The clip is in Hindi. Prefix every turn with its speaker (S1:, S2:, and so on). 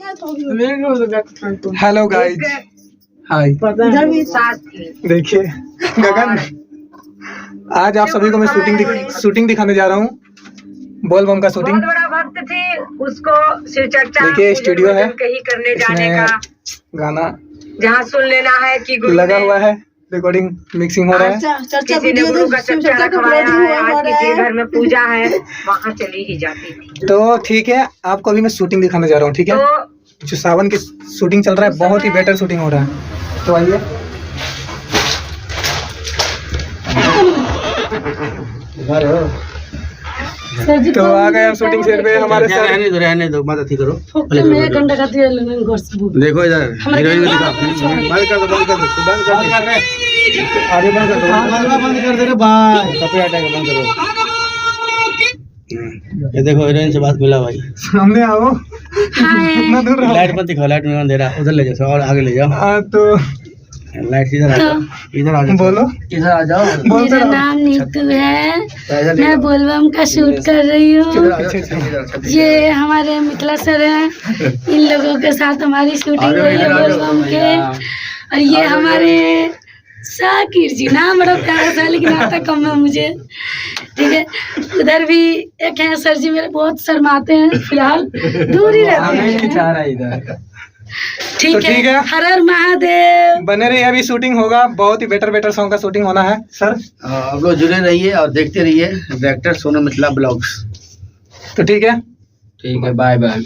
S1: हेलो गाइस, हाय। देखिए गगन, आज आप सभी को मैं शूटिंग दिखाने जा रहा हूँ, बोल बम का शूटिंग।
S2: बहुत बड़ा भक्त थे, उसको शिव चर्चा
S1: देखिए स्टूडियो है,
S2: कहीं करने जाने का
S1: गाना
S2: जहाँ सुन लेना है कि गुरु
S1: लगा हुआ है, रिकॉर्डिंग मिक्सिंग हो रहा है।
S2: किसी ने गुरु का चर्चा रखवाया है, आज किसी घर में पूजा है, वहाँ चली ही जाती थी।
S1: तो ठीक है, आपको अभी मैं शूटिंग दिखाने जा रहा हूँ, ठीक है।
S2: तो
S1: जो सावन की शूटिंग चल रहा है, बहुत ही बेटर शूटिंग हो रहा है, तो आइए। तो आ गए हम शूटिंग सेट पे। हमारे सर
S3: रहने दो मत अथी करो। देखो इधर हीरोइन को दिखा, बंद कर दो आगे बंद कर दे रे भाई, कपड़े हटा के बंद करो। ये देखो हीरोइन से बात मिला भाई,
S1: सामने आओ। कितना दूर रहो,
S3: लाइट मत दिखाओ, लाइट में अंधेरा, उधर ले जाओ और आगे ले जाओ।
S1: हाँ तो
S3: लाइट इधर आ जाओ, इधर आ जाओ,
S1: बोलो,
S3: इधर आ जाओ।
S4: मेरा नाम नीतू है, मैं बोलबम का शूट कर रही हूँ। ये हमारे मिथिला सर हैं, इन लोगों के साथ हमारी शूटिंग हुई है बोलबम के। और ये हमारे शाकिर जी, नाम बड़ा प्यारा सा लेकिन आता कम है मुझे, ठीक है। उधर भी एक है सर जी, मेरे बहुत शर्माते हैं, फिलहाल दूर ही रहते हैं। ठीक है, हर हर महादेव।
S1: बने रहिए, अभी शूटिंग होगा, बहुत ही बेटर सॉन्ग का शूटिंग होना है सर।
S3: आप लोग जुड़े रहिए और देखते रहिए डायरेक्टर सोनू मिथिला ब्लॉग्स।
S1: तो ठीक है,
S3: बाय बाय।